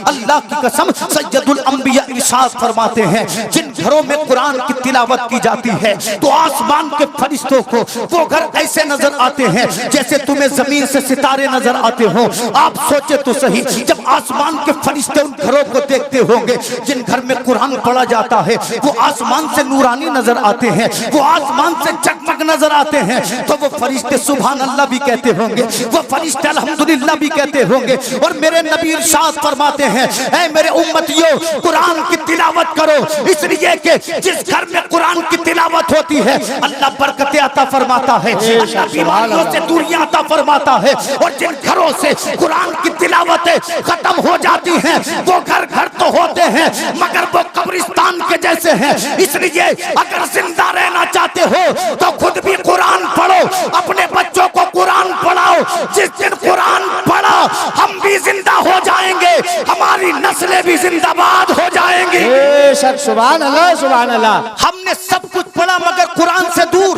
अल्लाह की कसम सैयदुल अंबिया इरशाद फरमाते हैं, जिन घरों में कुरान की तिलावत की जाती है तो आसमान के फरिश्तों को वो घर ऐसे नजर आते हैं जैसे तुम्हें जमीन से सितारे नजर आते हो। आप सोचे तो सही, जब आसमान के फरिश्ते उन घरों को देखते होंगे जिन घर में कुरान पढ़ा जाता है, वो आसमान से नूरानी नजर आते हैं, वो आसमान से जगमग नजर आते हैं, तो वो फरिश्ते सुभान अल्लाह भी कहते होंगे, वो फरिश्ते अल्हम्दुलिल्लाह भी कहते होंगे। और मेरे नबी इरशाद फरमाते हैं, ऐ मेरे उम्मतियों, कुरान की तिलावत करो, इसलिए कि जिस घर में कुरान की तिलावत होती है अल्लाह बरकतें अता फरमाता है, अल्लाह बीमारियों से दूरियां अता फरमाता है। और जिन घरों से कुरान की तिलावतें खत्म हो जाती हैं वो घर घर तो होते हैं मगर वो कब्रिस्तान के जैसे हैं। इसलिए अगर जिंदा रहना चाहते हो तो खुद भी कुरान पढ़ो, अपने बच्चों को कुरान पढ़ाओ। जिस दिन कुरान पढ़ा हम भी जिंदा हो जाएंगे, हमारी नस्लें भी जिंदाबाद हो जाएंगी। सुभान अल्लाह, सुभान अल्लाह। हमने सब कुछ पढ़ा मगर कुरान से दूर,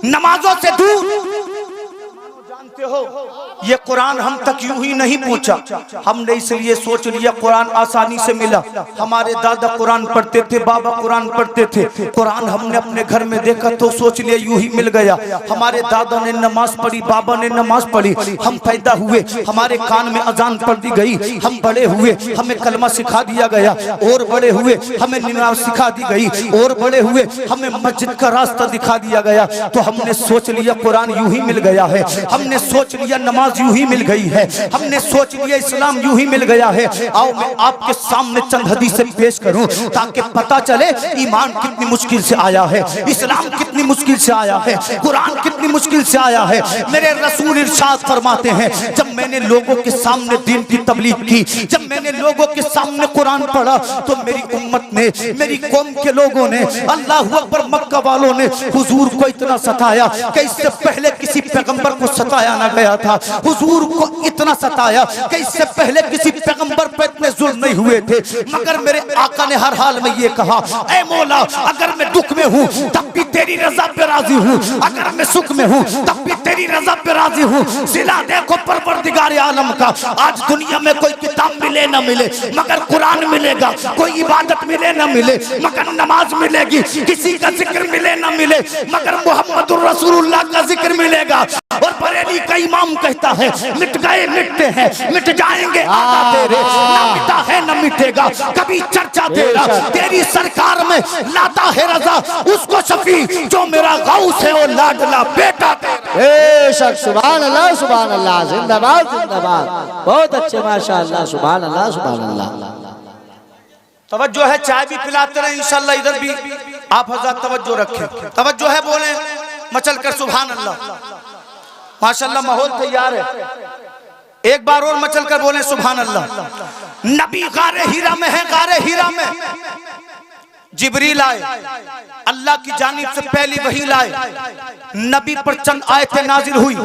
नमाजों से दूर। जानते हो ये कुरान हम तक यूं ही नहीं पहुंचा, हमने इसलिए सोच लिया कुरान आसानी से मिला। हमारे दादा कुरान पढ़ते थे, बाबा कुरान पढ़ते थे, कुरान हमने अपने घर में देखा तो सोच लिया यूं ही मिल गया। हमारे दादा ने नमाज पढ़ी, बाबा ने नमाज पढ़ी, हम पैदा हुए, हमारे कान में अजान पढ़ दी गई, हम बड़े हुए, हमें कलमा सिखा दिया गया, और बड़े हुए हमें नमाज सिखा दी गई, और बड़े हुए हमें मस्जिद का रास्ता दिखा दिया गया। तो हमने सोच लिया कुरान यूं ही मिल गया है, हमने सोच लिया नमाज यूं ही मिल गई है, हमने सोच लिया इस्लाम यूं ही मिल गया है। आओ मैं आपके सामने चंद हदीसें पेश करूं ताकि पता चले ईमान कितनी मुश्किल से आया है, इस्लाम कितनी मुश्किल से आया है, कुरान कितनी मुश्किल से आया है। मेरे रसूल इरशाद फरमाते हैं, जब मैंने लोगों के सामने दीन की तबलीग की, जब मैंने लोगों के सामने कुरान पढ़ा तो मेरी उम्मत ने, मेरी कौम के लोगों ने, अल्लाह अकबर, मक्का वालों ने हुजूर को इतना सताया कि इससे पहले किसी पैगंबर को सताया ना गया था। हुजूर को इतना सताया कि इससे पहले किसी पैगंबर पर इतने जुल्म नहीं हुए थे। मगर मेरे आका ने हर हाल में ये कहा, ऐ मौला अगर मैं दुख में हूँ तब भी तेरी रजा पे राजी हूँ, अगर मैं सुख में हूँ तब भी तेरी रजा पे राजी हूँ। सिला देखो परवरदिगार आलम का, आज दुनिया में कोई किताब मिले ना मिले मगर कुरान मिलेगा, कोई इबादत मिले ना मिले मगर नमाज मिलेगी, किसी का जिक्र मिले ना मिले मगर मुहम्मदुर रसूलुल्लाह का जिक्र मिलेगा। और बरेली का इमाम कहता है, मिट गए मिटते हैं, मिट जाएंगे आका तेरे, ना मिटा है न मिटेगा कभी चर्चा तेरा, तेरी सरकार में लाता है रजा उसको शफी जो मेरा गौस है और लाडला बेटा तेरा। सुभान अल्लाह, सुभान अल्लाह, जिंदाबाद जिंदाबाद, बहुत अच्छे माशाअल्लाह, सुभान अल्लाह, सुभान अल्लाह। तवज्जो है, चाय भी पिलाते रहे इंशाल्लाह, इधर भी आप हज़रात तवज्जो रखें, तवज्जो है, बोले मचल कर सुभान अल्लाह। माशाअल्लाह माहौल तैयार है, एक बार और मचल कर बोले सुभान अल्लाह। नबी गारे हीरा में है, गारे हीरा में जिब्रील आए, अल्लाह की जानिब से पहली वही लाए, नबी पर चंद आयतें नाजिल हुई।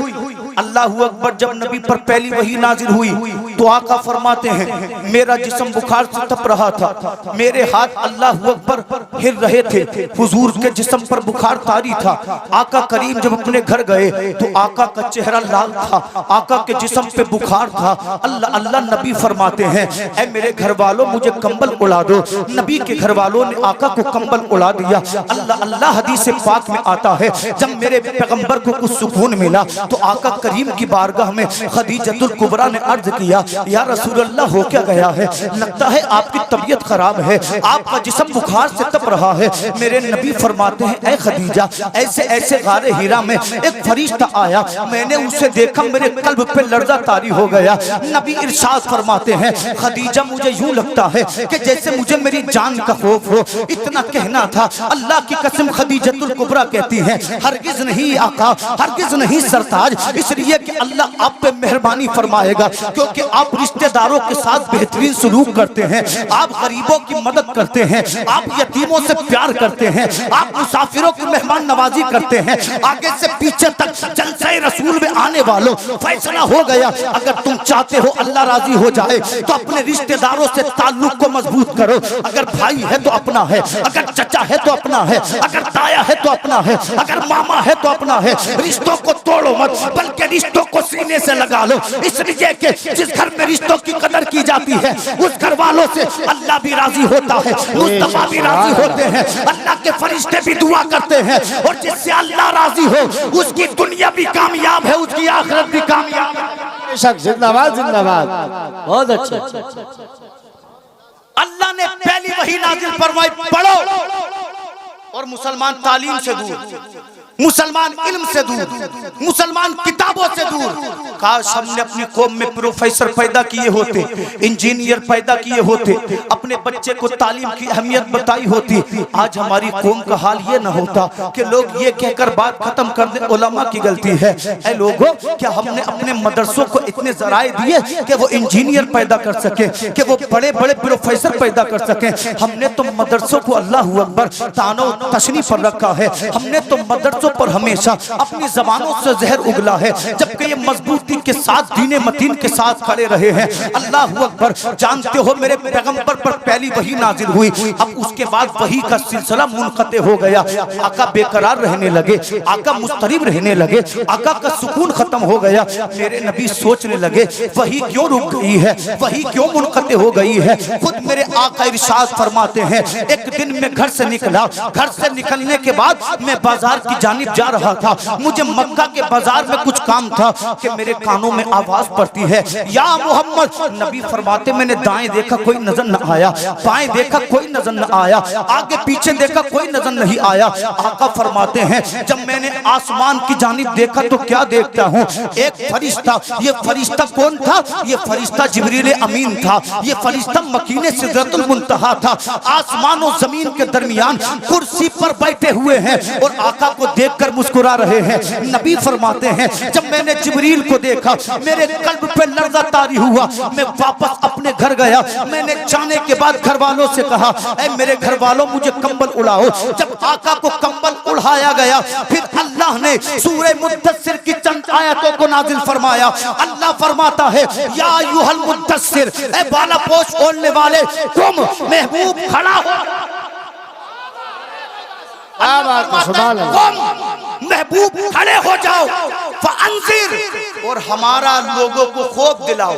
अल्लाहू अकबर, जब नबी पर पहली वही नाजिल हुई तो आका फरमाते हैं, मेरा जिस्म बुखार से तप रहा था, मेरे हाथ अल्लाहू अकबर हिल रहे थे, हुजूर के जिस्म पर बुखार तारी था। आका करीम जब अपने घर गए तो आका का चेहरा लाल था, आका के जिस्म पे बुखार था। अल्लाह अल्लाह नबी फरमाते हैं, ऐ मेरे घर वालों मुझे कंबल उड़ा दो। नबी के घर वालों ने आका को कंबल उड़ा दिया। अल्लाह अल्लाह हदीस पाक में आता है, जब मेरे पैगंबर को कुछ सुकून मिला तो आका करीम की बारगाह में खदीजतुल कुबरा ने अर्ज किया, या रसूल अल्लाह हो क्या गया है, लगता है आपकी तबीयत खराब है, आपका जिस्म बुखार से तप रहा है। मेरे नबी फरमाते हैं, ऐ खदीजा, ऐसे ऐसे गारे हीरा में एक फरिश्ता आया, मैंने उसे देखा, मेरे कल्ब पे लर्जा तारी हो गया। नबी इरशाद फरमाते हैं, खदीजा मुझे यूं लगता है कि जैसे मुझे मेरी जान का खौफ हो। इतना कहना था, अल्लाह की कसम खदीजतुल कुबरा कहती हैं, हरगिज नहीं आका, हरगिज नहीं सरताज, इसलिए कि अल्लाह आप पे मेहरबानी फरमाएगा क्योंकि आप रिश्तेदारों के साथ बेहतरीन सलूक करते हैं, आप गरीबों की मदद करते हैं, आप यतीमों से प्यार करते हैं, आप मुसाफिरों की मेहमान नवाजी करते हैं। आगे से पीछे तक जलसे रसूल में आने वालों, फैसला हो गया, अगर तुम चाहते हो अल्लाह राजी हो जाए तो अपने रिश्तेदारों से ताल्लुक को मजबूत करो। अगर भाई है तो अपना है, अगर चचा है तो अपना है, अगर ताया है तो अपना है, अगर मामा है तो अपना है। रिश्तों को तोड़ो मत, बल्कि के रिश्तों को सीने से लगा लो, इसलिए कि जिस घर में रिश्तों की कदर की जाती है उस घर वालों से अल्लाह भी राजी होता है, मुस्तफा भी राजी होते हैं, अल्लाह के फरिश्ते भी दुआ करते हैं। और जिससे अल्लाह राजी हो उसकी दुनिया भी कामयाब है, उसकी आखिरत भी कामयाब है। बेशक, जिंदाबाद जिंदाबाद, बहुत अच्छे। अल्लाह ने पहली वही नाजिल फरमाई, पढ़ो। और मुसलमान तालीम से दूर, मुसलमान इल्म से दूर, मुसलमान किताबों से दूर। काश हमने अपनी कौम में प्रोफेसर पैदा किए होते, इंजीनियर पैदा किए होते, अपने बच्चे को तालीम की अहमियत बताई होती। आज हमारी कौम का हाल ये न होता कि लोग ये कहकर बात खत्म कर दे उलमा की गलती है। ऐ लोगों, क्या हमने अपने मदरसों को इतने जराए दिए कि वो इंजीनियर पैदा कर सके, कि वो बड़े बड़े प्रोफेसर पैदा कर सके? हमने तो मदरसों को अल्लाहु अकबर तानो तशनी पर रखा है। हमने तो मदरसों पर हमेशा अपनी जबानों से जहर उगला है, जबकि ये मजबूती के साथ दीने मतीन के साथ खड़े रहे हैं। अल्लाहु अकबर। जानते हो मेरे पैगंबर पर पहली वही नाजिल हुई, अब उसके बाद वही का सिलसिला मुनक़ते हो गया। आका बेकरार रहने लगे, आका मुस्तरिब रहने लगे, आका का सुकून खत्म हो गया। मेरे नबी सोचने लगे वही क्यों रुक गई है, वही क्यों मुनक़ते हो गई है। खुद मेरे आका इरशाद फरमाते हैं, एक दिन मैं घर से निकला, घर से निकलने के बाद मैं बाजार की जानिब जा रहा था। मुझे मक्का के बाजार में कुछ काम था कि मेरे कानों में आवाज पड़ती है, या मोहम्मद। नबी फरमाते मैंने दाएं देखा कोई नजर न आया, बाएं देखा कोई नजर न आया, आगे पीछे देखा कोई नजर नहीं आया। आका फरमाते हैं जब मैंने आसमान की जानिब देखा तो क्या देखता हूँ, एक फरिश्ता। ये फरिश्ता कौन था? ये फरिश्ता जिब्रील अमीन था। ये फरिश्ता मकीने सिदरतुल मुंतहा था। आसमान और जमीन के दरमियान कुर्सी पर बैठे हुए हैं और आका को देखकर मुस्कुरा रहे हैं। नबी फरमाते हैं जब मैंने जिब्रील को देखा मेरे कल्ब पे लर्ज़ा तारी हुआ। मैं वापस अपने घर गया। मैंने जाने के बाद घर वालों से कहा, ऐ मेरे घर वालों मुझे कंबल उड़ाओ। जब आका को कंबल उड़ाया गया, फिर अल्लाह ने सूरह मुद्दस्सिर की चंद आयतों को नाजिल फरमाया। अल्लाह फरमाता है, या अय्युहल मुद्दस्सिर, ऐ बाला पोश ओढ़ने वाले, तुम महबूब खड़ा हो। महबूब खड़े हो जाओ, फअंज़िर, और हमारा लोगों को खौफ दिलाओ।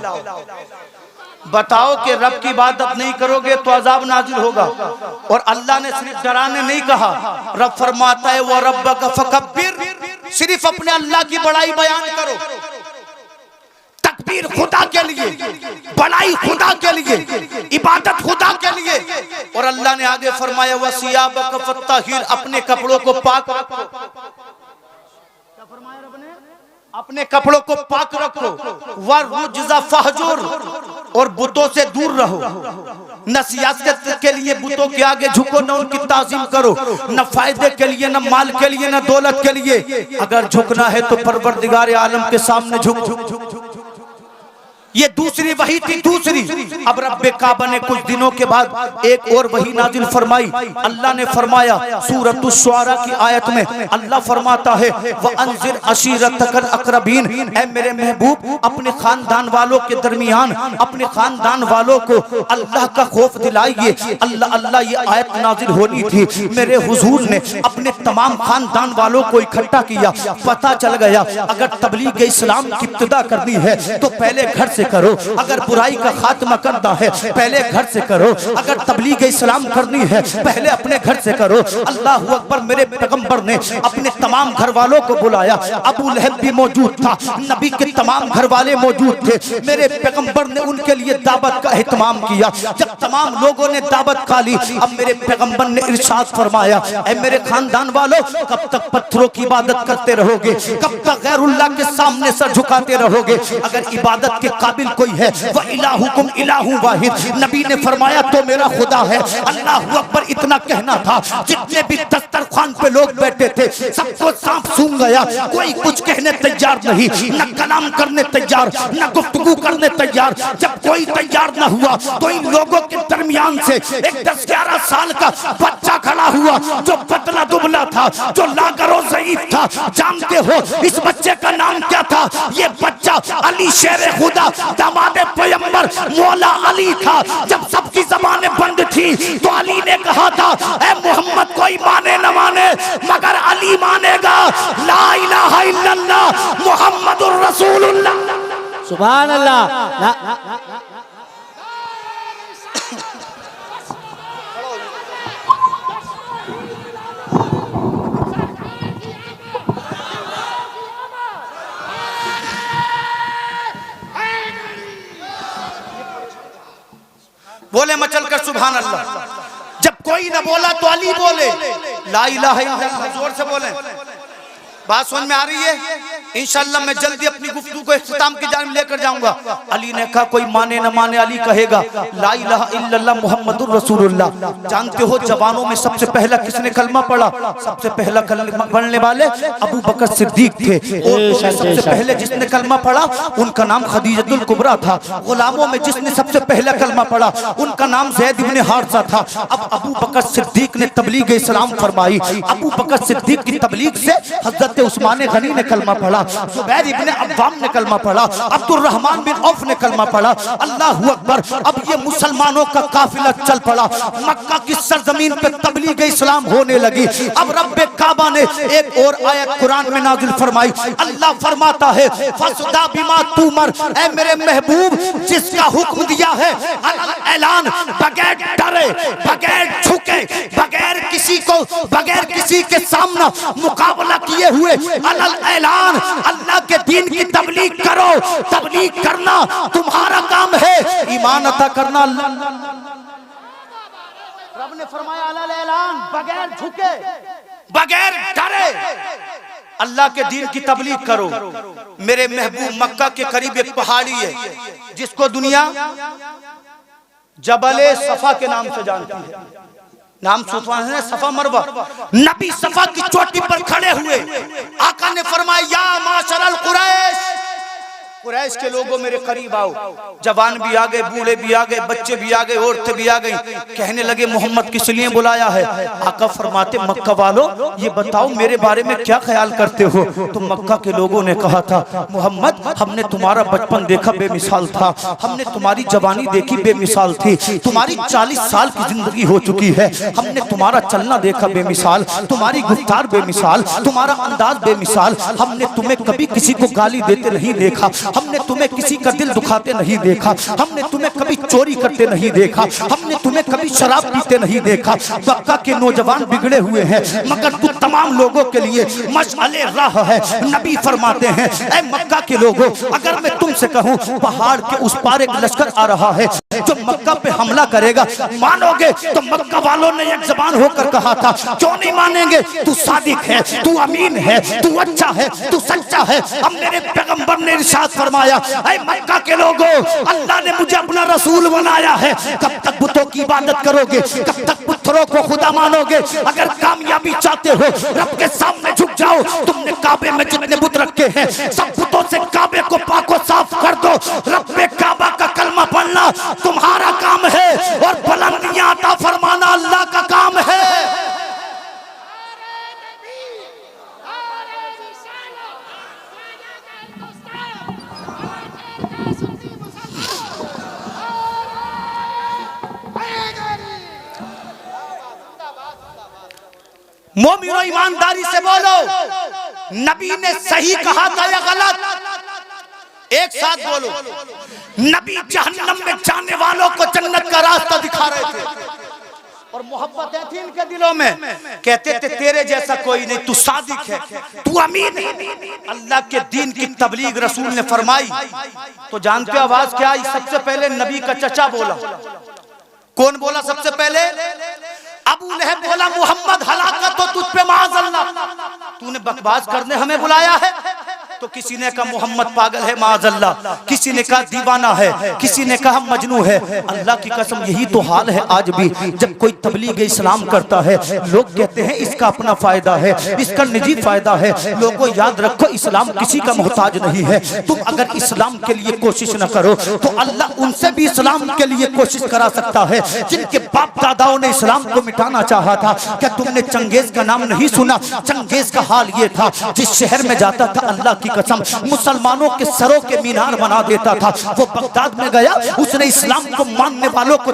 बताओ कि रब की इबादत नहीं करोगे तो अजाब नाजिल होगा। और अल्लाह ने सिर्फ डराने नहीं कहा, रब फरमाता है, व रब्बका फकब्बिर, सिर्फ अपने अल्लाह की बड़ाई बयान करो। तकबीर खुदा के लिए, बड़ाई खुदा के लिए, इबादत खुदा के लिए। और अल्लाह ने आगे फरमाया, वसियाबक फत्ताहिर, अपने कपड़ों को पाक रखो। क्या फरमाया रब ने? अपने कपड़ों को पाक रखो। वरुज्ज़ा फहजुर, और बुतों से दूर रहो। न सियासत के लिए बुतों के आगे झुको, न उनकी ताज़ीम करो, न फायदे के लिए, न माल के लिए, न दौलत के लिए। अगर झुकना है तो परवरदिगार आलम के सामने झुक। ये दूसरी वही थी, दूसरी। अब रब्बे काबा ने कुछ दिनों के बाद एक और वही नाजिल फरमाई। अल्लाह ने फरमाया सूरतुश शुआरा की आयत में, अल्लाह फरमाता है, व अंजिर अशीरतकल अक़रबीन, ऐ मेरे महबूब अपने खानदान वालों के दरमियान अपने खानदान वालों को अल्लाह का खौफ दिलाइए। अल्लाह अल्लाह ये आयत नाजिल होनी थी। मेरे हुजूर ने अपने तमाम खानदान वालों को इकट्ठा किया। पता चल गया अगर तबलीग इस्लाम की इब्तिदा करनी है तो पहले घर से करो, अगर बुराई का खात्मा करना है पहले घर से करो, अगर तबलीग इस्लाम करनी है पहले अपने घर से करो। अल्लाह अकबर। मेरे पैगंबर ने अपने तमाम घर वालों को बुलाया। अबू लहब भी मौजूद था, नबी के तमाम घर वाले मौजूद थे। मेरे पैगंबर ने उनके लिए दावत का एहतमाम किया। जब तमाम लोगों ने दावत खा ली, अब मेरे पैगंबर ने इरशाद फरमाया, ऐ मेरे खानदान वालों, कब तक पत्थरों की इबादत करते रहोगे? कब तक गैरुल्लाह के सामने सर झुकाते रहोगे? अगर इबादत के काबिल कोई है, वह इलाहुकुम इलाहु वाहिद, नबी ने फरमाया तो मेरा खुदा है। अल्लाहु अकबर। इतना कहना था, जितने भी दस्तरखान पे लोग बैठे थे सबको सांप सूंघ गया। कोई कुछ कहने तैयार नहीं, न कलाम करने तैयार, न गुफ्तगू करने तैयार। जब कोई तैयार न हुआ तो इन लोगों के दरमियान से एक 10-11 साल का बच्चा खड़ा हुआ, जो पतला दुबला था, जो लागरो ज़ईफ था। जानते हो इस बच्चे का नाम क्या था? ये बच्चा अली शेर खुदा, दामादे पैगंबर मौला अली था। जब सबकी ज़बानें बंद थी तो अली ने कहा था, ऐ मोहम्मद कोई माने न माने मगर अली मानेगा ला इलाहा इल्लल्लाह मुहम्मदुर रसूलुल्लाह। सुभान अल्लाह। बोले मचल कर सुभान अल्लाह। जब कोई न बोला तो अली बोले ला इलाहा इल्लल्लाह, जोर से बोले। बात समझ में आ रही है? इंशाअल्लाह मैं जल्दी अपनी गुफ्तगू को इख्तिताम की जानिब लेकर जाऊंगा। अली ने कहा कोई माने न माने अली कहेगा ला इलाहा इल्लल्लाह मुहम्मदुर रसूलुल्लाह। जानते हो जवानों में सबसे पहला किसने कलमा पढ़ा? सबसे पहला कलमा पढ़ने वाले अबू बकर सिद्दीक थे। और सबसे पहले जिसने कलमा पढ़ा उनका नाम खदीजतुल कुबरा था। गुलामों में जिसने सबसे पहला कलमा पढ़ा उनका नाम ज़ैद इब्न हारिसा था। अब अबू बकर सिद्दीक ने तबलीग इस्लाम फरमाई। अबू बकर सिद्दीक की तबलीग से हजरत उस्मान गनी ने कलमा पढ़ा, जुबैर इब्ने अव्वाम ने कलमा पढ़ा, अब्दुल रहमान बिन औफ ने कलमा पढ़ा। अल्लाहू अकबर। अब ये मुसलमानों का काफिला चल पड़ा। मक्का की सरजमीन पे तबलीग इस्लाम होने लगी। अब रब्बे काबा ने एक और आयत कुरान में नाजिल फरमाई। अल्लाह फरमाता है फसदा बिमा तुमर, ऐ मेरे महबूब जिसका हुक्म दिया है अलल ऐलान, बगैर डरे, बगैर झुके, बगैर किसी के सामने मुकाबला किए हुए अलल ऐलान अल्लाह के दीन की तबलीग करो। तबलीग करना तुम्हारा काम है, ईमान अता करना रब ने फरमाया अलल ऐलान, बगैर झुके, बगैर डरे अल्लाह के दीन की तबलीग करो। मेरे महबूब मक्का के करीब एक पहाड़ी है जिसको दुनिया जबले सफा के नाम से जानती है। नाम सुफान है सफा मरवा। नबी सफा की चोटी पर खड़े हुए आका ने फरमाया या माशरल कुरैश, कुरैश के लोगों मेरे करीब आओ। जवान भी आ गए, बूढ़े भी आ गए, बच्चे भी आ गए, औरतें भी आ गई। कहने लगे मोहम्मद किस लिए बुलाया है? आका फरमाते मक्का वालों ये बताओ मेरे बारे में क्या ख्याल करते हो? तो मक्का के लोगों ने कहा था मोहम्मद हमने तुम्हारा बचपन देखा बेमिसाल था, हमने तुम्हारी जवानी देखी बेमिसाल थी, तुम्हारी 40 साल की जिंदगी हो चुकी है, हमने तुम्हारा चलना देखा बेमिसाल, तुम्हारी गुफ्तार बेमिसाल, तुम्हारा अंदाज बेमिसाल, हमने तुम्हें कभी किसी को गाली देते नहीं देखा, हमने तुम्हें किसी का दिल दुखाते नहीं देखा, हमने तुम्हें कभी चोरी करते नहीं देखा, हमने तुम्हें कभी शराब पीते नहीं देखा। मक्का के नौजवान बिगड़े हुए हैं मगर तू तमाम लोगों के लिए मशअले राह है। नबी फरमाते हैं ऐ मक्का के लोगों अगर मैं तुमसे कहूं पहाड़ के उस पार एक लश्कर आ रहा है जो मक्का पे हमला करेगा, मानोगे? तो मक्का वालों ने एक जबान होकर कहा था क्यों नहीं मानेंगे? तू सादिक है, तू अमीन है, तू अच्छा है, तू सच्चा है। अब मेरे पैगंबर ने इरशाद फरमाया ऐ मक्का के लोगों अल्लाह ने मुझे अपना रसूल बनाया है। कब तक बुतों की इबादत करोगे? कब तक पत्थरों को खुदा मानोगे? अगर कामयाबी चाहते हो रब के सामने झुक जाओ। तुमने काबे में जितने बुत रखे हैं सब बुतों से काबे को पाको साफ कर दो। रब्बे काबा का कलमा पढ़ना तुम्हारा काम है और बुलंदियां अता फरमाना अल्लाह का काम है। मोमिनो ईमानदारी से बोलो नबी ने सही कहा था या गलत? एक साथ बोलो। नबी जहन्नम में जाने वालों को जन्नत का रास्ता दिखा रहे थे और मोहब्बत थी इनके दिलों में। कहते थे तेरे जैसा कोई नहीं, तू सादिक है, तू अमीन है। अल्लाह के दीन की तबलीग रसूल ने फरमाई तो जानते हो आवाज क्या आई? सबसे पहले नबी का चचा बोला। कौन बोला सबसे पहले? अबू लहब बोला मोहम्मद हलाकत हो तुझ पे माअज़ल्लाह, तूने बकवास करने हमें बुलाया है। तो किसी ने कहा मोहम्मद पागल है माअज़ल्लाह, किसी ने कहा दीवाना है, किसी ने कहा मजनू है। अल्लाह की कसम यही तो हाल है आज भी। जब कोई तबलीग इस्लाम करता है लोग कहते हैं इसका अपना फायदा है, इसका निजी फायदा है। लोगों याद रखो इस्लाम किसी का मोहताज नहीं है। तुम अगर इस्लाम के लिए कोशिश न करो तो अल्लाह उनसे भी इस्लाम के लिए कोशिश करा सकता है जिनके बाप दादाओं ने इस्लाम को मिटाना चाहा था। क्या तुमने चंगेज का नाम नहीं सुना? चंगेज का हाल ये था जिस शहर में जाता था अल्लाह की कसम मुसलमानों के सरों के मीनार बना देता था। वो बगदाद में गया, उसने इस्लाम को मानने वालों को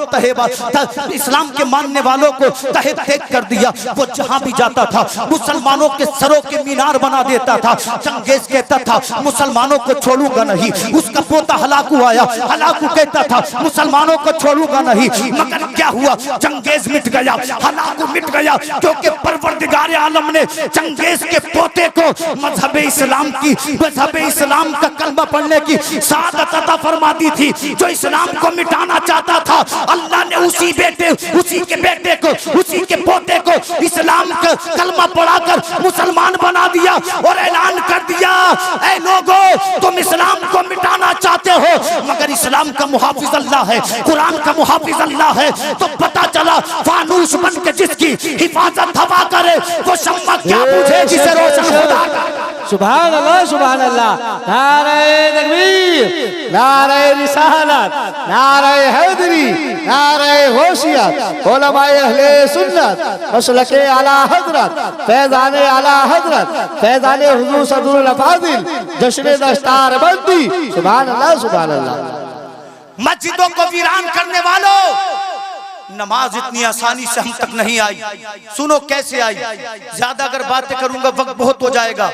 इस्लाम के मानने वालों को तहे तेज कर दिया। वो जहां भी जाता था मुसलमानों के सरों के मीनार बना देता था। चंगेज कहता था मुसलमानों को छोड़ूंगा नहीं। उसका पोता हलाकू आया, हलाकू कहता था मुसलमानों को छोड़ूंगा नहीं। मगर क्या हुआ, चंगेज मिट गया, हलाकू मिट गया, क्योंकि परवरदिगार आलम ने चंगेज के पोते को मजहब इस्लाम का कलमा पढ़ने की सादत अता फरमा दी थी। जो इस्लाम को मिटाना चाहता था, अल्लाह ने उसी के बेटे को, उसी के पोते को इस्लाम का कलमा पढ़ाकर मुसलमान बना दिया और ऐलान कर दिया, ऐ लोगों, तुम इस्लाम को मिटाना चाहते हो मगर इस्लाम का मुहाफिज अल्लाह है, कुरान का मुहाफिज अल्लाह है। तो पता चला फानूस बन के जिसकी हिफाजत हवा करे वो शम्मा क्या पूछे जिसे रोशन खुदा का। सुभान अल्लाह, सुभान अल्लाह। नारे तकबीर, नारे रिसालत, नारे हैदरी, नारे होशियत, उलमाए अहले सुन्नत, मसलके आला हजरत, फैज़ाने आला हजरत, फैज़ाने हुजूर सदरुल अफाजिल, जश्न दस्तार बंदी। सुभान अल्लाह, सुभान अल्लाह। मस्जिदों को वीरान करने वालों, नमाज इतनी आसानी से हम तक नहीं आई। सुनो कैसे आई। ज्यादा अगर बातें करूंगा वक्त बहुत हो जाएगा।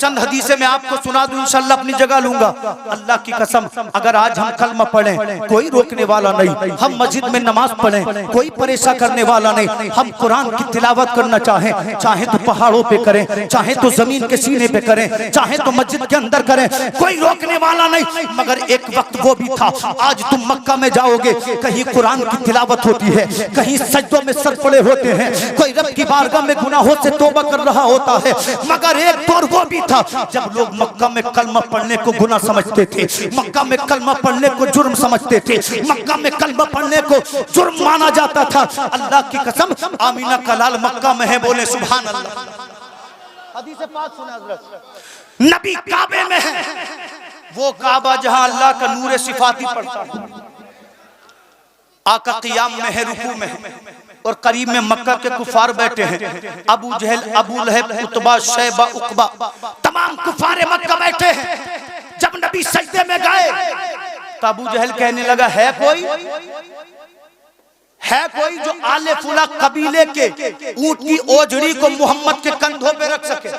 चंद हदीसें मैं आपको सुना दूं, इंशाअल्लाह अपनी जगह लूंगा। अल्लाह की कसम, अगर आज हम कलमा पढ़ें कोई रोकने वाला नहीं, हम मस्जिद में नमाज पढ़ें कोई परेशान करने वाला नहीं, हम कुरान की तिलावत करना चाहे तो पहाड़ों पे करें, चाहे तो जमीन के सीने पे करें, चाहे तो मस्जिद के अंदर करें, कोई रोकने वाला नहीं। मगर एक वक्त वो भी था, आज तुम मक्का में जाओगे कहीं कुरान की तिलावत होती है, कहीं सजदों में सर पड़े होते हैं, कोई रब की बारगाह में गुनाहों से तौबा कर रहा होता है। मगर एक दौर वो भी था जब लोग मक्का में कलमा पढ़ने को गुनाह समझते थे, मक्का में कलमा पढ़ने को जुर्म समझते थे, मक्का में कलमा पढ़ने को जुर्म माना जाता था। अल्लाह की कसम, आमीना का लाल मक्का में है, बोले सुभान अल्लाह। हदीस पाक सुना हज़रत, नबी काबे में है, वो काबा जहां अल्लाह का नूर सिफाती पड़ता है। आका क़ियाम में है, रुकू में है, और करीब में मक्का के कुफार बैठे हैं। अबू जहल, अबू लहब, उतबा, शैबा, उकबा, तमाम कुफार मक्का बैठे हैं। जब नबी सजदे में गए तो अबू जहल कहने लगा, है कोई जो आले फुला कबीले के ऊंट की ओझड़ी को मोहम्मद के कंधों पे रख सके।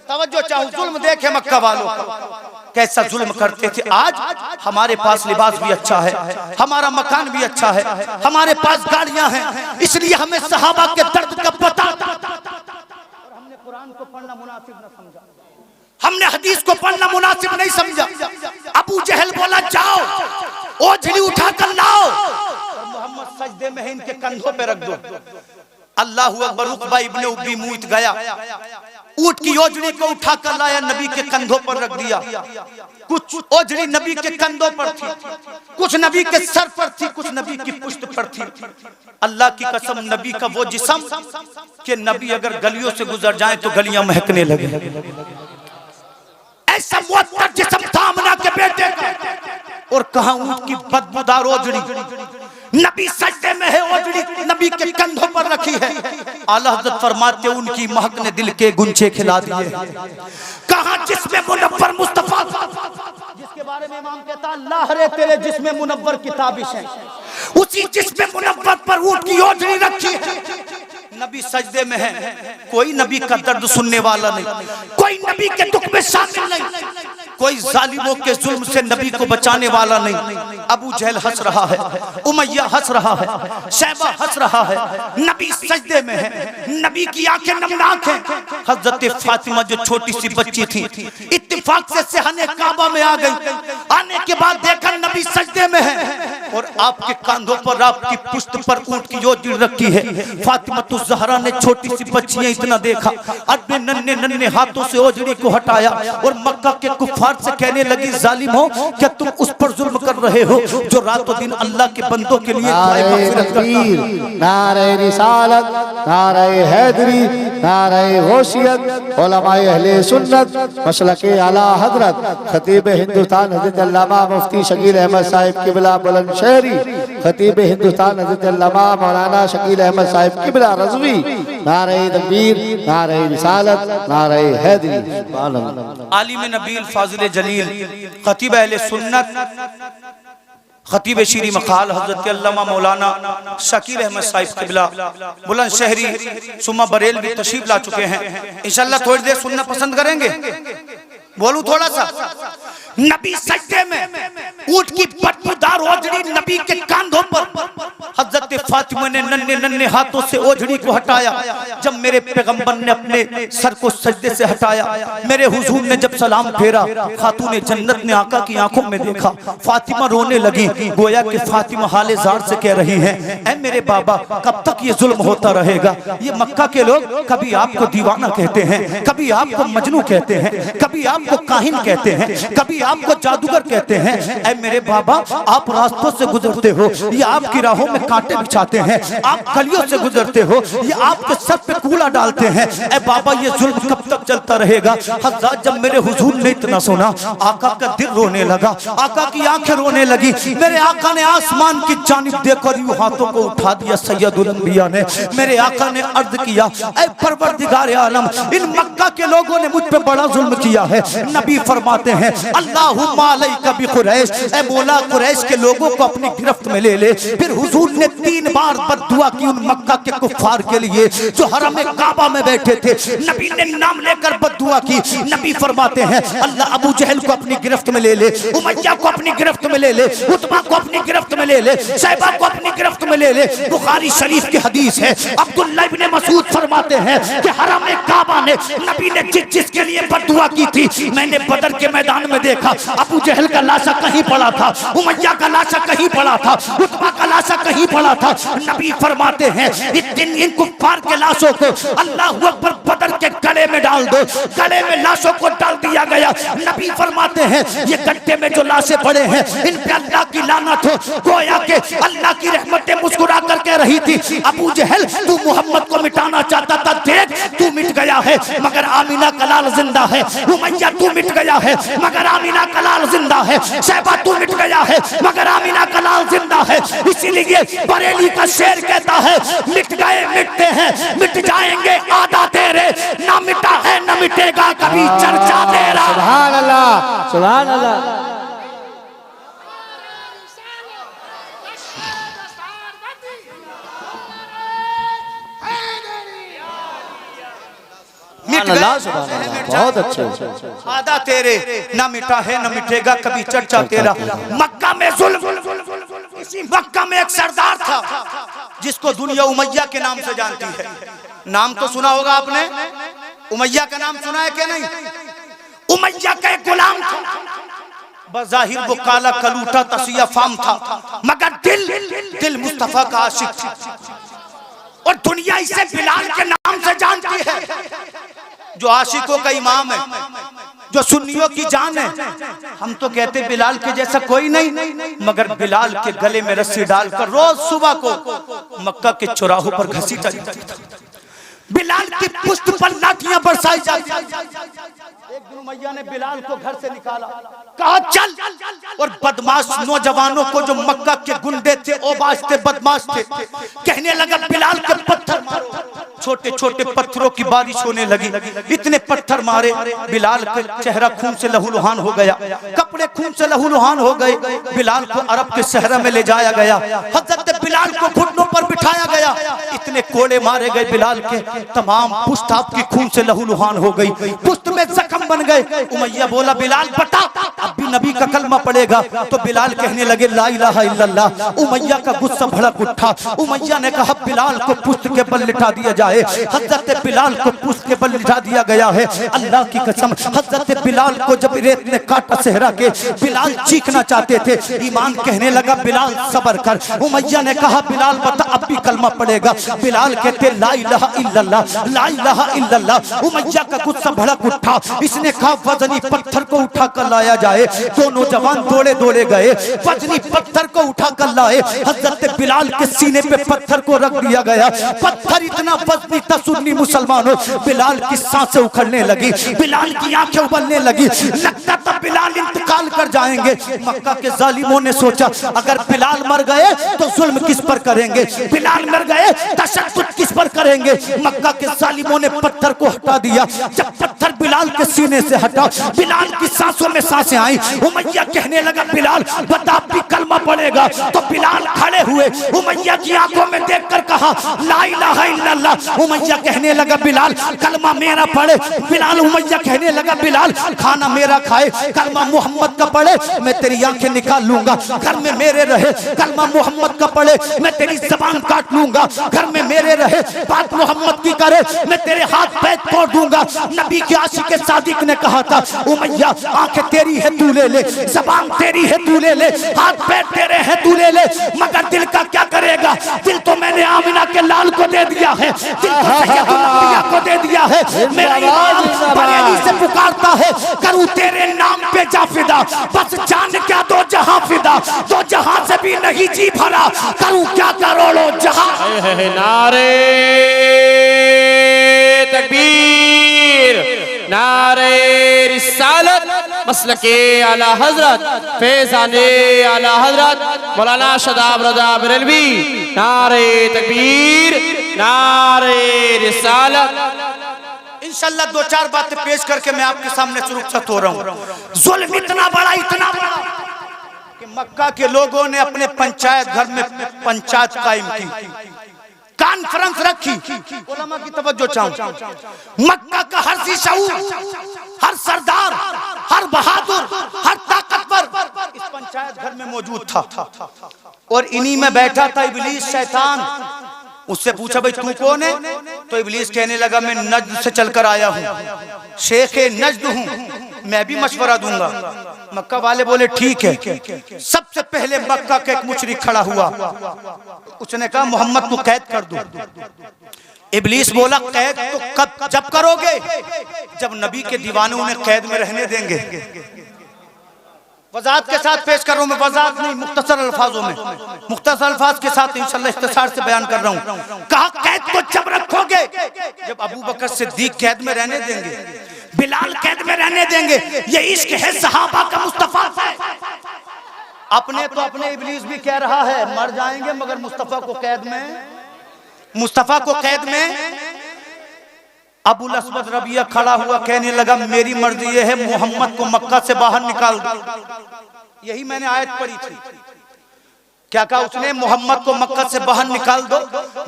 तवज्जो चाहो, जुल्म देखे मक्का वालों का कैसा जुल्म करते थे। आज हमारे पास लिबास भी अच्छा है, हमारा मकान भी अच्छा है, हमारे पास गाड़ियां हैं, इसलिए हमें सहाबा के दर्द का पता, और हमने कुरान को पढ़ना मुनासिब न समझा, हमने हदीस को पढ़ना मुनासिब नहीं समझा। अबू जहल बोला, जाओ ओझड़ी उठा कर लाओ, मोहम्मद सजदे में है, इनके कंधों पे रख दो। अल्लाहु अकबर। उकबा इब्ने उब्बी मुईत गया, ऊंट की ओझड़ी को उठा कर लाया, नबी के कंधों पर रख दिया। कुछ ओझड़ी नबी के कंधों पर थी, कुछ नबी के सर पर थी, कुछ नबी की पुश्त पर थी। अल्लाह की कसम, नबी का वो जिस्म कि नबी अगर गलियों से गुजर जाए तो गलियां महकने लगे। ऐसा मुअत्तर जिस्म था आमना के बेटे का, और कहां ऊंट की बदबूदार ओझड़ी, नबी सजदे में है, ओझड़ी नबी के कंधों पर रखी है। आला हज़रत फरमाते, उनकी महक ने दिल के गुंचे खिला दिए। कहां जिस्म मुनव्वर मुस्तफा, जिसके बारे में इमाम कहता, अल्लाह रे तेरे जिस्म मुनव्वर की ताबिश है, उसी जिस्म मुनव्वर पर ऊंट की ओझड़ी रखी है। नबी सजदे में है, कोई नबी का दर्द सुनने वाला नहीं, कोई नबी के दुख में शामिल नहीं, कोई जालिमों के जुल्म से नबी को बचाने वाला नहीं। अबू जहल हंस रहा है, उमैया हंस रहा है, शैबा हंस रहा है, नबी सजदे में है, नबी की आंखें नमनाक हैं। हजरत फातिमा जो छोटी सी बच्ची थी, इत्तेफाक से सहने काबा में आ गई। आने के बाद देखा नबी सजदे में है और आपके कंधों पर, आपकी पुश्त पर ऊंट की ओझड़ी रखी है। फातिमा तो ज़हरा ने छोटी सी बच्चियां इतना देखा, अपने नन्हे नन्हे हाथों से ओझड़ी को हटाया और मक्का के कुफार से कहने लगी, जालिम हो, क्या तुम उस पर जुल्म कर रहे हो जो रातों दिन अल्लाह के बंदों के लिए नारे रिसालत, नारे हैदरी, नारे गौसियत, उलमाए अहले सुन्नत, मसलके आला हजरत खतीब हिंदुस्तान हज़रत अल्लामा मुफ्ती शकील अहमद साहिब किबला बुलंदशहरी, खतीब हिंदुस्तान हज़रत अल्लामा मौलाना शकील अहमद साहिब किबला रज़वी, नारे तकबीर, नारे रिसालत, नारे हैदरी। आलिम नबील फाजिल जलील खतीब अहले सुन्नत खतीब शीरी मकाल हजरत अल्लामा मौलाना शकील अहमद साहिब किबला बुलंदशहरी सुम्मा बरेल भी तशरीफ ला चुके हैं। इंशाअल्लाह थोड़ी देर सुनना पसंद करेंगे। बोलूं थोड़ा सा। नबी सजदे में ऊंट की बदबूदार ओझड़ी नबी के कांधों पर हजरत फातिमा ने नन्हे नन्हे हाथों से ओझड़ी को हटाया। जब मेरे पैगंबर ने अपने सर को सजदे से हटाया, मेरे हुजूर ने जब सलाम फेरा, खातूने जन्नत ने आका की आंखों में देखा, फातिमा रोने लगी। गोया कि फातिमा हाले जार से कह रही है, ऐ मेरे बाबा कब तक ये जुल्म होता रहेगा। ये मक्का के लोग कभी आपको दीवाना कहते हैं, कभी आपको मजनू कहते हैं, कभी आपको काहिन कहते हैं, कभी आपको जादूगर कहते हैं। ऐ मेरे बाबा आप रास्तों से गुजरते हो, ये आपकी राहों में कांटे बिछाते हैं, आप गलियों से गुजरते हो, ये आपके सर पे कूड़ा डालते हैं। ऐ बाबा ये जुल्म कब तक चलता रहेगा। हज़रत जब मेरे हुजूर ने इतना सुना, आका का दिल रोने लगा, आका की आंखें रोने लगी। मेरे आका ने आसमान की जानिब देखकर यूं हाथों को उठा दिया। सैयदुल अंबिया ने, मेरे आका ने अर्ज किया, ऐ परवरदिगार आलम इन मक्का के लोगों ने मुझ पे बड़ा जुल्म किया है। नबी फरमाते हैं, अल्लाहुम्मा अलैका बिकुरैश, ऐ मौला कुरैश के लोगों को अपनी गिरफ्त में ले ले। फिर हुजूर ने 3 बार बद्दुआ की उन मक्का के कुफ्फार के लिए जो हरम काबा में बैठे थे। नबी ने नाम लेकर बद्दुआ की। नबी फरमाते हैं, अल्लाह अबू जहल को अपनी गिरफ्त में ले ले, उमैया को अपनी गिरफ्त में ले ले, उतबा को अपनी गिरफ्त में ले ले, शैबा को अपनी गिरफ्त में ले ले। बुखारी शरीफ की हदीस है, अब्दुल्लाह इब्ने मसूद फरमाते हैं कि हरम काबा ने नबी ने जिसके लिए बद्दुआ की थी, मैंने बदर के मैदान में देखा, अबू जहल का लाशा कहीं पड़ा था, उमैया का लाशा कहीं पड़ा था, उतबा का लाशा कहीं पड़ा था। नबी फरमाते हैं, इस दिन इन कुफ्फार के लाशों को अल्लाह अकबर बदर के गले में डाल दो। गले में लाशों को डाल दिया गया। नबी फरमाते हैं, ये गड्ढे में जो लाशें पड़े हैं इन पे अल्लाह की लानत हो। गोया के अल्लाह की रहमतें मुस्कुरा कर कह रही थी, अबू जहल तू मोहम्मद को मिटाना चाहता था, देख तू मिट गया है मगर आमीना का लाल जिंदा है। उमैया तू मिट गया है मगर आमीना का लाल जिंदा है। शैबा तू मिट गया है मगर आमीना का लाल जिंदा है। इसीलिए बरेली का शेर कहता है, मिट गए मिटते हैं, मिट जाएंगे आधा तेरे, ना मिटा है ना मिटेगा कभी चर्चा तेरा। सुभान अल्लाह, सुभान अल्लाह। बहुत अच्छे। आधा तेरे, ना मिटा है ना मिटेगा कभी चर्चा तेरा। मक्का में जुल्म, इसी मक्का में एक सरदार था जिसको दुनिया उमैया के नाम से जानती है। नाम तो सुना होगा आपने, उमैया का नाम सुना है क्या नहीं? उमैया का एक गुलाम था, बज़ाहिर वो काला कलूटा तसिया फाम था, मगर दिल मुस्तफा का आशिक था। और दुनिया इसे बिलाल के नाम से जानती है, जो आशिकों का इमाम है, जो सुन्नियों की जान है। हम तो कहते बिलाल के जैसा कोई नहीं, मगर बिलाल के गले में रस्सी डालकर रोज सुबह को मक्का के चौराहों पर घसीटा जाता था। बिलाल की पुष्ट पर लाठियां बरसाई जाती। एक दिन उमैया ने बिलाल को घर से निकाला, कहा चल, और बदमाश नौजवानों को जो मक्का के गुंडे थे, ओबाश थे, बदमाश थे, कहने लगा बिलाल के पत्थर मारो। छोटे छोटे पत्थरों की बारिश होने लगी। इतने पत्थर मारे, बिलाल का चेहरा खून से लहूलुहान हो गया, कपड़े खून से लहूलुहान हो गए। बिलाल को अरब के शहर में ले जाया गया। हजरत बिलाल को घुटनों पर बिठाया गया। इतने कोड़े मारे गए बिलाल के, तमाम पुश्त आपकी खून से लहूलुहान हो गई, पुश्त में जख्म बन गए। उमैया बोला, बिलाल बता अब भी नबी का कलमा पड़ेगा? तो बिलाल कहने लगे ला इलाहा इल्लल्लाह। उमैया का गुस्सा भड़क उठा। उमैया ने कहा बिलाल को पुश्त के बल लिटा दिया जाए। हजरत बिलाल को पुश्त के बल लिटा दिया गया है। अल्लाह की कसम, हजरत बिलाल को जब रेत ने काटा सहरा के, बिलाल चीखना चाहते थे। ईमान कहने लगा बिलाल सबर कर। उमैया ने कहा बिलाल बता अब भी कलमा पड़ेगा? बिलाल कहते ला इलाहा इल्लल्लाह, ला इलाहा इल्लल्लाह। उमैया का गुस्सा भड़क उठा। इसने कहा वजनी पत्थर को उठा कर लाया जाए। दोनों जवान दौड़े दौड़े गए, वजनी पत्थर को उठा कर लाए। हजरत बिलाल के सीने पे पत्थर को रख दिया गया। पत्थर इतना पीता सुन्नी मुसलमानों, बिलाल की सांसें उखड़ने लगी, बिलाल की आंखें उबलने लगी, लगता था बिलाल इंतकाल कर जाएंगे। मक्का के जालिमों ने सोचा अगर बिलाल मर गए तो जुल्म किस पर करेंगे, बिलाल मर गए तशद्दुद किस पर करेंगे। मक्का के जालिमों ने पत्थर को हटा दिया। जब पत्थर बिलाल के सीने से हटा, बिलाल की सांसों में सांसें आई। उमैया कहने लगा बिलाल बता भी कलमा पड़ेगा, तो बिलाल खड़े हुए, उमैया की आंखों में देखकर कहा ला इलाहा इल्लल्लाह। उमैया कहने लगा बिलाल कलमा मेरा पढ़े। बिलाल उमैया कहने लगा बिलाल खाना मेरा खाए, कलमा मोहम्मद का पढ़े मैं तेरी आंखें निकाल लूंगा। घर में मेरे रहे, कलमा मोहम्मद का पढ़े मैं तेरी जबान काट लूंगा। घर में मेरे रहे, बात मोहम्मद की करे मैं तेरे हाथ पैर तोड़ दूंगा। नबी के आशिक सादिक ने कहा था उमैया आंखें तेरी है तू ले ले, जबान तेरी है तू ले ले, हाथ पैर तेरे हैं तू ले ले, मगर दिल का क्या करेगा। दिल तो मैंने आमिना के लाल को दे दिया है, दिल तो सैयदुल अंबिया को दे दिया है। मेरा ईमान बरेली से पुकारता है करूं तेरे नाम पे जा फिदा, बस जान क्या दो जहां फिदा, दो जहां से भी नहीं जी भरा, करूं क्या करोड़ों जहां। नारे तकबीर, नारे रिसालत, मसलके आला हजरत, फैज़ाने आला हजरत मौलाना शदाब रज़ा बरेलवी। नारे तकबीर, नारे रिसालत। इंशाल्लाह दो चार बातें पेश करके मैं आपके सामने से रुखसत हो रहा हूँ। जुल्म इतना बड़ा कि मक्का के लोगों ने अपने पंचायत घर में पंचायत कायम की, कॉन्फ्रेंस रखी। उलमा की तवज्जो चाहूं, मक्का का हर शऊर, हर सरदार, हर बहादुर, हर ताकतवर इस पंचायत घर में मौजूद था। और इन्हीं में बैठा था इब्लीस शैतान। उससे पूछा भाई तू कौन है, तो इब्लीस कहने लगा मैं नज्द से चलकर आया हूँ, शेख नज्द हूँ, मैं भी मशवरा दूंगा। मक्का वाले बोले ठीक है। सबसे पहले मक्का का एक मुशरिक खड़ा हुआ, उसने कहा मोहम्मद को कैद कर दो। इब्लीस बोला कैद तो कब जब करोगे जब नबी के दीवाने उन्हें कैद में रहने देंगे। वजाहत के साथ पेश कर रहा हूं मैं, वजाहत नहीं मुख्तसर अल्फाजों में, मुख्तसर अल्फाज के साथ इंशाल्लाह इख्तिसार से बयान कर रहा हूं। कहा कैद तो जब रखोगे जब अबू बकर सिद्दीक कैद में रहने देंगे, बिलाल कैद में रहने देंगे। ये इश्क है सहाबा का मुस्तफा है। अपने तो अपने इब्लीस भी कह रहा है मर जाएंगे मगर मुस्तफा को कैद में, मुस्तफा को कैद में। अबुल अस्वद रबिया खड़ा हुआ कहने लगा मेरी मर्जी ये है मोहम्मद को मक्का से बाहर निकाल दो। यही मैंने आयत पढ़ी थी। क्या कहा उसने, मोहम्मद को मक्का से बाहर निकाल दो,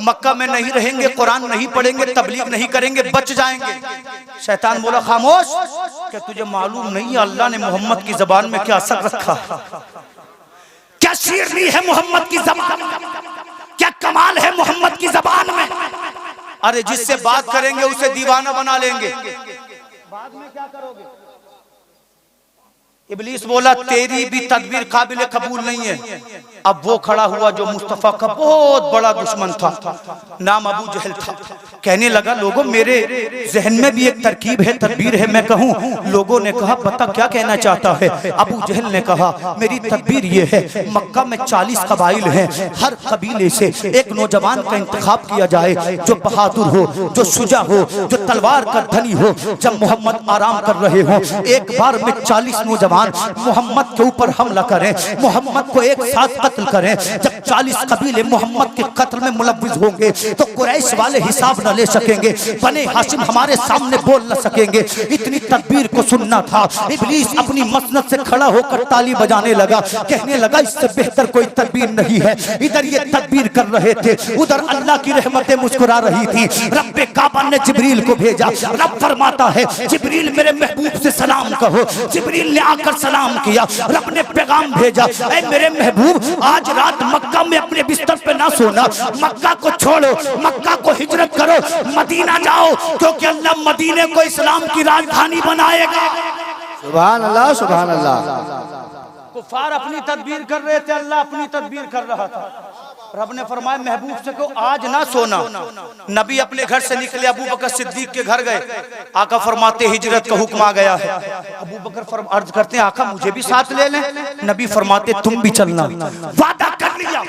मक्का में नहीं रहेंगे, कुरान नहीं पढ़ेंगे, तबलीग नहीं करेंगे, बच जाएंगे। शैतान बोला खामोश, क्या तुझे मालूम नहीं अल्लाह ने मोहम्मद की जबान में क्या असर रखा, क्या शीरनी है मोहम्मद की जबान, क्या कमाल है मोहम्मद की जबान में। अरे जिससे बात करेंगे उसे दीवाना बना लेंगे, बाद में क्या करोगे। इब्लीस बोला तेरी भी तदबीर काबिल कबूल नहीं है। अब वो खड़ा हुआ जो मुस्तफा का बहुत बड़ा दुश्मन था, नाम अबू जहल था। कहने लगा लोगों मेरे जहन में भी एक तरकीब है, तदबीर है, मैं कहूँ। लोगों ने कहा पता क्या कहना चाहता है। अबू जहल ने कहा मेरी तदबीर ये है, मक्का में 40 कबाइल हैं, हर कबीले से एक नौजवान का इंतखाब किया जाए जो बहादुर हो, जो शुजा हो, जो तलवार का धनी हो। जब मोहम्मद आराम कर रहे हो एक बार में 40 नौजवान मोहम्मद के ऊपर हमला करें, मोहम्मद को एक साथ कत्ल करें। जब 40 कबीले मोहम्मद के कत्ल में मुलव्विस होंगे तो कुरैश वाले हिसाब न ले सकेंगे, बने हाशिम हमारे सामने बोल न सकेंगे। इतनी तदबीर को सुनना था। इब्लीस अपनी मसनद से खड़ा होकर ताली बजाने लगा, कहने लगा इससे बेहतर कोई तदबीर नहीं है। इधर ये तदबीर कर रहे थे, उधर अल्लाह की रहमतें मुस्कुरा रही थी। रब्बे काबा ने जिब्रील को भेजा। रब फरमाता है जिब्रील मेरे महबूब से सलाम कहो। जिब्रील ने आकर सलाम किया, रब ने पैगाम भेजा, ऐ मेरे महबूब आज रात मक्का में अपने बिस्तर पे ना सोना, मक्का को छोड़ो, मक्का को हिजरत करो, मदीना जाओ, क्योंकि अल्लाह मदीने को इस्लाम की राजधानी बनाएगा। सुभान अल्लाह, सुभान अल्लाह। कुफार अपनी तदबीर कर रहे थे, अल्लाह अपनी तदबीर कर रहा था। रब ने फरमाया महबूब से को आज ना सोना। नबी अपने घर से निकले, अबू बकर सिद्दीक के घर गए। आका फरमाते हिजरत का हुक्म आ गया है। अबू बकर अर्ज करते हैं आका मुझे भी साथ ले लें। नबी फरमाते तुम भी चलना। वादा कर लिया।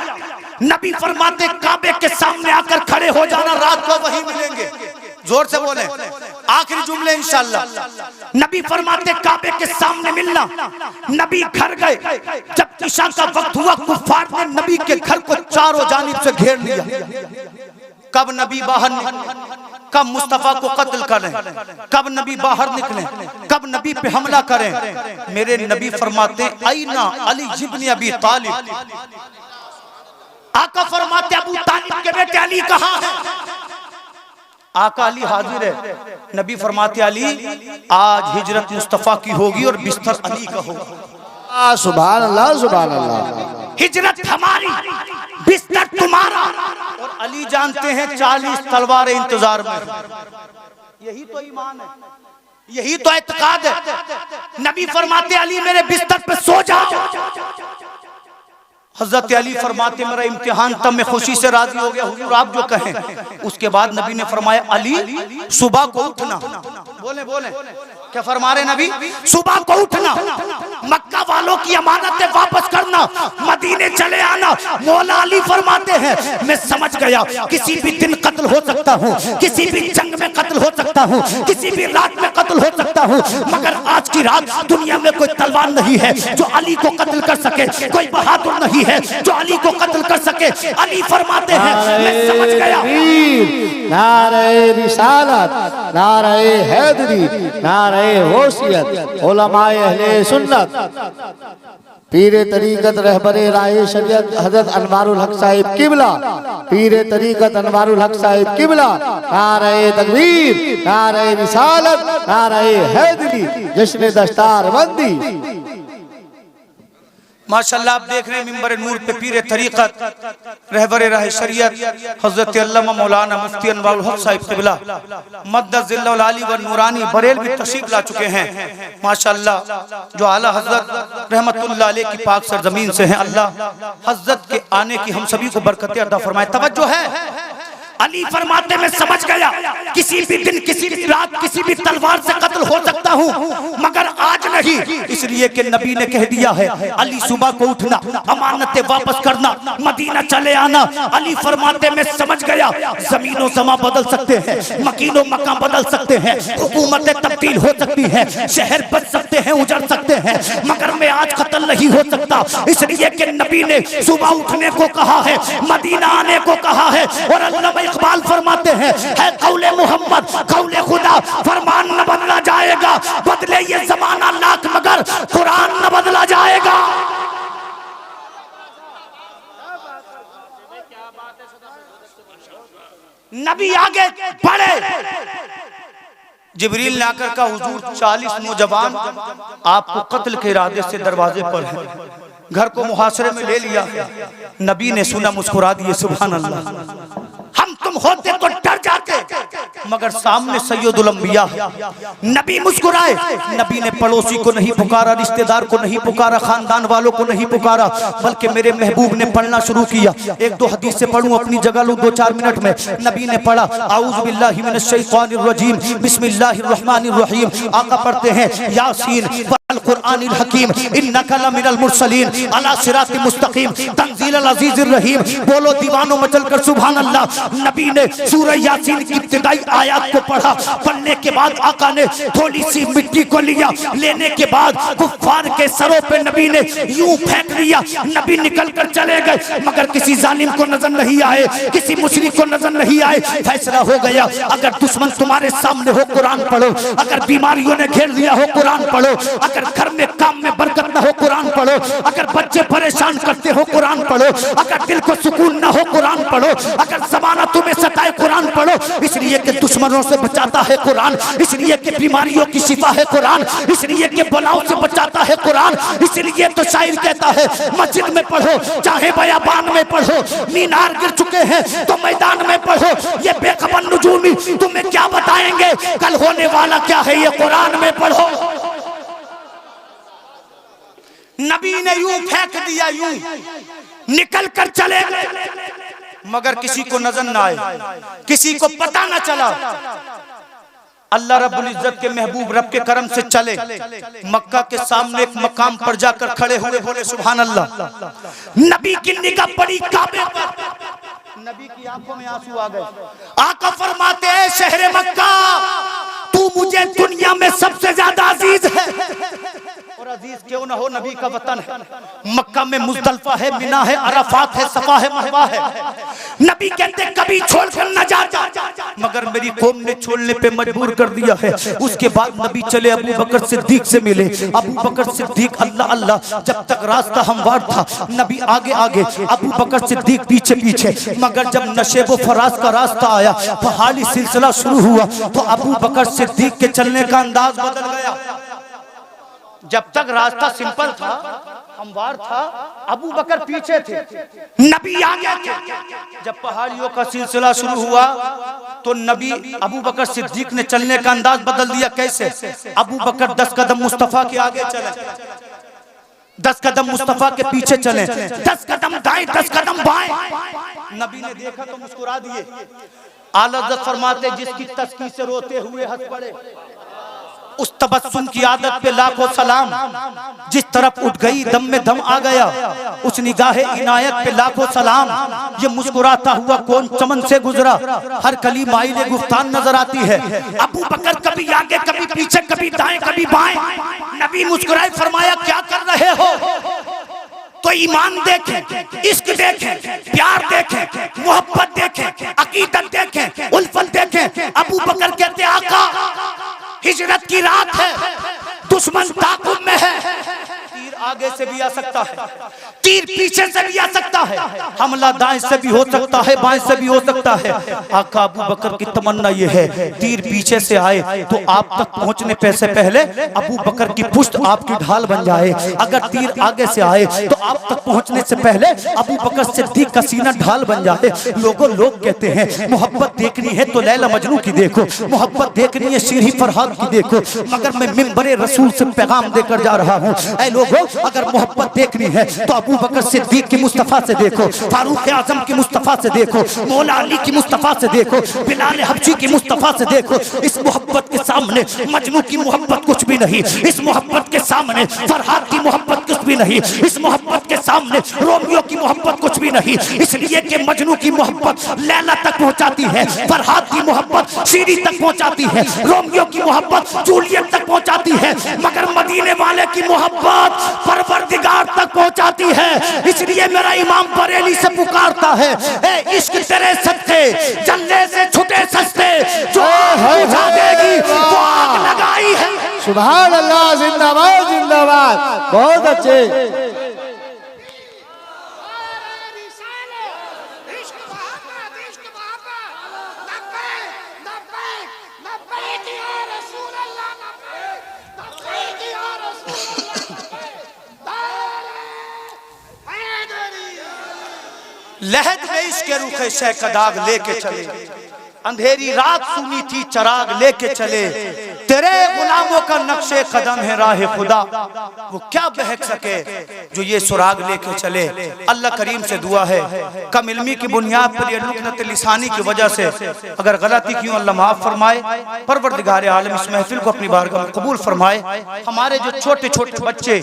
नबी फरमाते काबे के सामने आकर खड़े हो जाना, रात को वही मिलेंगे। जोर से बोले, आखिरी जुमले इंशाअल्लाह। नबी फरमाते काबे के सामने मिलना। नबी घर गए, जब ईशा का वक्त हुआ कुफार ने नबी के घर को चारों जानिब से घेर लिया। कब नबी बाहर निकले, कब मुस्तफा को कत्ल करें, कब नबी बाहर निकले, कब नबी पे हमला करें। मेरे नबी फरमाते आईना अली इब्न अबी तालिब। आका फरमाते अबू तालिब के बेटे अली कहाँ है? आका अली हाजिर है। नबी फरमाते अली आज हिजरत मुस्तफा की होगी और बिस्तर अली का होगा। सुभान अल्लाह, सुभान अल्लाह। हिजरत हमारी, बिस्तर तुम्हारा। और अली जानते हैं 40 तलवारें इंतजार में। यही तो ईमान है, यही तो एतकाद है। नबी फरमाते अली मेरे बिस्तर पे सो जाओ। हजरत अली फरमाते मेरा इम्तिहान तब मैं खुशी से राजी हो गया, हुजूर आप जो कहें। उसके बाद नबी ने फरमाया अली सुबह को उठना। बोले बोले क्या फरमा रहे नबी? सुबह को उठना, मक्का वालों की अमानतें वापस करना, मदीने चले आना। मौला अली फरमाते हैं मैं समझ गया किसी भी दिन कत्ल हो सकता हूँ, किसी भी जंग में कत्ल हो सकता हूँ, किसी भी रात में कत्ल हो सकता हूँ, मगर आज की रात दुनिया में कोई तलवार नहीं है जो अली को कत्ल कर सके, कोई बहादुर नहीं है जो अली को कत्ल कर सके। अली फरमाते हैं मैं समझ गया। नारे रिसालत, नारे हैदरी, नारे होशियत, उलमाए अहले सुन्नत, पीरे तरीकत रहबरे राहे शरीयत हजरत अनवारुल हक साहिब किबला, पीरे तरीकत अनवारुल हक साहिब किबला। नारे तकबीर, नारे रिसालत, नारे हैदरी, जश्न दस्तार बंदी। माशाल्लाह आप देख रहे हैं मिंबर नूर पे पीरे तरीकत रहबरे राह शरीयत हजरत अल्लामा मौलाना मुफ्ती अनवारुल हक साहिब किबला मद्दज़िल्लुल आली व नूरानी बरेलवी तशरीफ ला चुके हैं। माशाल्लाह जो आला हजरत रहमतुल्लाह अलैह की पाक सरजमीन से हैं। अल्लाह हजरत के आने की हम सभी को बरकतें अता फरमाए। तवज्जो है, अली फरमाते मैं समझ गया किसी भी दिन, किसी भी रात, किसी भी तलवार से कत्ल हो सकता हूँ, मगर आज नहीं। इसलिए कि नबी ने कह दिया है अली सुबह को उठना, अमानतें वापस करना, मदीना चले आना। अली फरमाते मैं समझ गया जमीनों समा बदल सकते हैं, मकीनों मकान बदल सकते हैं, हुकूमतें तब्दील हो सकती हैं, शहर बच सकते हैं, उजड़ सकते हैं, मगर मैं आज कत्ल नहीं हो सकता। इसलिए कि नबी ने सुबह उठने को कहा है, मदीना आने को कहा है। और अल्लाह इकबाल फरमाते हैं है कौले मोहम्मद कौले खुदा, फरमान न बदला जाएगा, बदले ये जमाना लाख मगर कुरान न बदला जाएगा। नबी आगे बढ़े, जिब्रील ने आकर कहा हुजूर 40 नौजवान आपको कत्ल के इरादे से दरवाजे पर हैं। घर को मुहासरे में ले लिया। नबी ने सुना, मुस्कुरा दिए, सुभान अल्लाह। हम तुम होते तो डर जाते, मगर सामने सैयदुल अंबिया। नबी मुस्कुराए। नबी ने पड़ोसी को नहीं पुकारा, रिश्तेदार को नहीं पुकारा, खानदान वालों को नहीं पुकारा, बल्कि मेरे महबूब ने पढ़ना शुरू किया। एक दो हदीस से पढ़ूं, अपनी जगह लूं 2-4 मिनट में। नबी ने पढ़ा आऊज़ु बिल्लाहि मिनश शैतानिर रजीम बिस्मिल्लाहिर रहमानिर रहीम। आका पढ़ते हैं यासीन वल कुरआनिल हकीम इन्नका लमिनल मुरसलीन अला सिरातिल मुस्तकीम तंजीलल अजीजिर रहीम। बोलो दीवानों मचल कर सुभान अल्लाह। नबी ने सूरह यासीन की इब्तिदाई आयत को पढ़ा। पढ़ने के बाद आका ने थोड़ी सी मिट्टी को लिया, लेने के बाद कुफ्फार के सरों पे नबी ने यूं फेंक दिया। नबी निकल कर चले गए, मगर किसी जालिम को नजर नहीं आए, किसी मुशरिक को नजर नहीं आए। फैसला हो गया, अगर दुश्मन तुम्हारे सामने हो कुरान पढ़ो, अगर बीमारियों ने घेर लिया हो कुरान पढ़ो, अगर घर में काम में बरकत न हो कुरान पढ़ो, अगर बच्चे परेशान करते हो कुरान पढ़ो, अगर दिल को सुकून न हो कुरान पढ़ो, अगर जमाना तुम्हें सताए कुरान पढ़ो। इसलिए कि दुश्मनों से बचाता है कुरान, इसलिए कि बीमारियों की शिफा है कुरान, इसलिए कि बलाओं से बचाता है कुरान। इसलिए तो शायर कहता है मस्जिद में पढ़ो चाहे बयाबान में पढ़ो, मीनार गिर चुके हैं तो मैदान में पढ़ो। ये बेखबर नुजूमी तुम्हें क्या बताएंगे कल होने वाला क्या है, ये कुरान में पढ़ो। नबी ने यूं फेंक दिया, यूं निकल कर चले गए, मगर किसी को नजर न आए, किसी को पता न चला। अल्लाह रब्बुल इज्जत के महबूब रब के करम से चले, मक्का के सामने एक मकाम पर जाकर खड़े हुए, बोले सुभान अल्लाह। नबी की निगाह पड़ी काबे पर, नबी की आंखों में आंसू आ गए। आका फरमाते हैं शहर मक्का, तू मुझे दुनिया में सबसे ज्यादा अजीज है, और अजीज क्यों ना हो, नबी का वतन है। मक्का में मुज़दलिफा है, मिना है, अराफात है, सफा है, मरवा है। नबी कहते कभी छोड़कर न जाता, मगर मेरी कौम ने छोड़ने पे मजबूर कर दिया है। उसके बाद नबी चले अबू बकर सिद्दीक से मिले। अबू बकर सिद्दीक अल्लाह अल्लाह, जब तक रास्ता हमवार था नबी आगे आगे, अबू बकर सिद्दीक पीछे पीछे। मगर जब नशेब व फराज का रास्ता आया, पहाड़ी सिलसिला शुरू हुआ, तो अबू बकर सिद्दीक के चलने का अंदाज बदल गया। जब तक रास्ता सिंपल था, हमवार था, अबू बकर पीछे थे, नबी आगे थे। जब पहाड़ियों का सिलसिला शुरू हुआ तो नबी अबू बकर सिद्दीक ने चलने का अंदाज बदल दिया। कैसे? अबू बकर 10 कदम मुस्तफा के आगे चले, 10 कदम मुस्तफा के पीछे चले, 10 कदम दाएं 10 कदम बाएं। नबी ने देखा तो मुस्कुरा दिए। आला हज़रत फरमाते जिसकी तस्की से रोते हुए हंस पड़े, उस तबस्सुम की आदत पे लाखों सलाम। जिस तरफ उठ गई दम में दम आ गया, उस निगाहे इनायत पे लाखों सलाम। ये मुस्कुराता हुआ कौन चमन से गुजरा, हर कली माइले गुफ्तान नजर आती है। अबू बकर कभी आगे कभी पीछे, कभी दाएं कभी बाएं। नबी मुस्कुराए, फरमाया क्या कर रहे हो? तो ईमान देखें, इश्क देखें, प्यार देखें, मोहब्बत देखें, अकीदत देखें, उल्फत देखें। अबू बकर कहते आका हिजरत की रात है, दुश्मन ताक़ुब में है, तीर आगे से भी आ सकता है, तीर पीछे से भी आ सकता है, हमला दाएं से भी हो सकता है, बाएं से भी हो सकता है। आका अबू बकर की तमन्ना ये है तीर पीछे से आए तो आप तक पहुंचने से पहले अबू बकर की पुश्त आपकी ढाल बन जाए। अगर तीर आगे से आए तो आप तक पहुंचने से पहले अबू बकर सिद्दीक का सीना ढाल बन जाए। लोग कहते हैं मोहब्बत देखनी है तो लैला मजनू की देखो, मोहब्बत देखनी है शीरी फरहाद की देखो, मगर मैं मिंबरे रसूल से पैगाम देकर जा रहा हूँ। ऐ लोगों, अगर मोहब्बत देखनी है तो अबू बकर सिद्दीक की मुस्तफा से देखो, फारूक आजम की मुस्तफा से देखो, मौला अली की मुस्तफा से देखो, बिलाल हबशी की मुस्तफा से देखो। इस मोहब्बत के सामने मजनू की मोहब्बत कुछ भी नहीं, इस मोहब्बत के सामने फरहाद की मोहब्बत कुछ भी नहीं, इस मोहब्बत के सामने रोमियो की मोहब्बत कुछ भी नहीं। इसलिए कि मजनू की मोहब्बत लैला तक पहुंचाती है, फरहाद की मोहब्बत शीरी तक पहुंचाती है, रोमियो की मोहब्बत जूलियत तक पहुंचाती है, मगर मदीने वाले की मोहब्बत परवरदिगार तक पहुंचाती है। इसलिए मेरा इमाम बरेली से पुकारता है, ए इश्क तेरे सत्ते जलने से छुटे सस्ते, जो बुझा देगी वो आग लगाई है। सुभान अल्लाह, जिंदाबाद जिंदाबाद, बहुत अच्छे। लहद में इसके रुखे शह का दाग लेके चले, अंधेरी रात सुनी थी चराग लेके चले, तेरे गुलामों का नक्शे कदम है राह खुदा, वो क्या बहक सके जो ये सुराग लेके चले। अल्लाह करीम से दुआ है कम इल्मी की बुनियाद पर ये लुकनत लिसानी की वजह से अगर गलती की अल्लाह माफ फरमाए, परवरदिगार आलम इस महफिल को अपनी बारगाह में कबूल फरमाए। हमारे जो छोटे छोटे बच्चे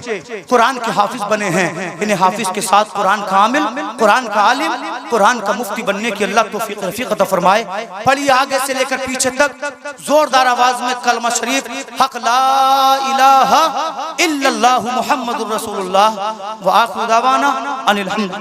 कुरान के हाफिज बने हैं, इन्हें हाफिज के साथ कुरान का आमिल, कुरान का आलिम, कुरान का मुफ्ती बनने की अल्लाह तौफीक रफीक अता फरमाए। पढ़िए आगे से लेकर पीछे तक जोरदार आवाज में कलमा शरीफ, हक ला इलाहा इल्लल्लाहु मुहम्मदुर रसूलुल्लाह व आखिरु दावाना अनिल हम्द।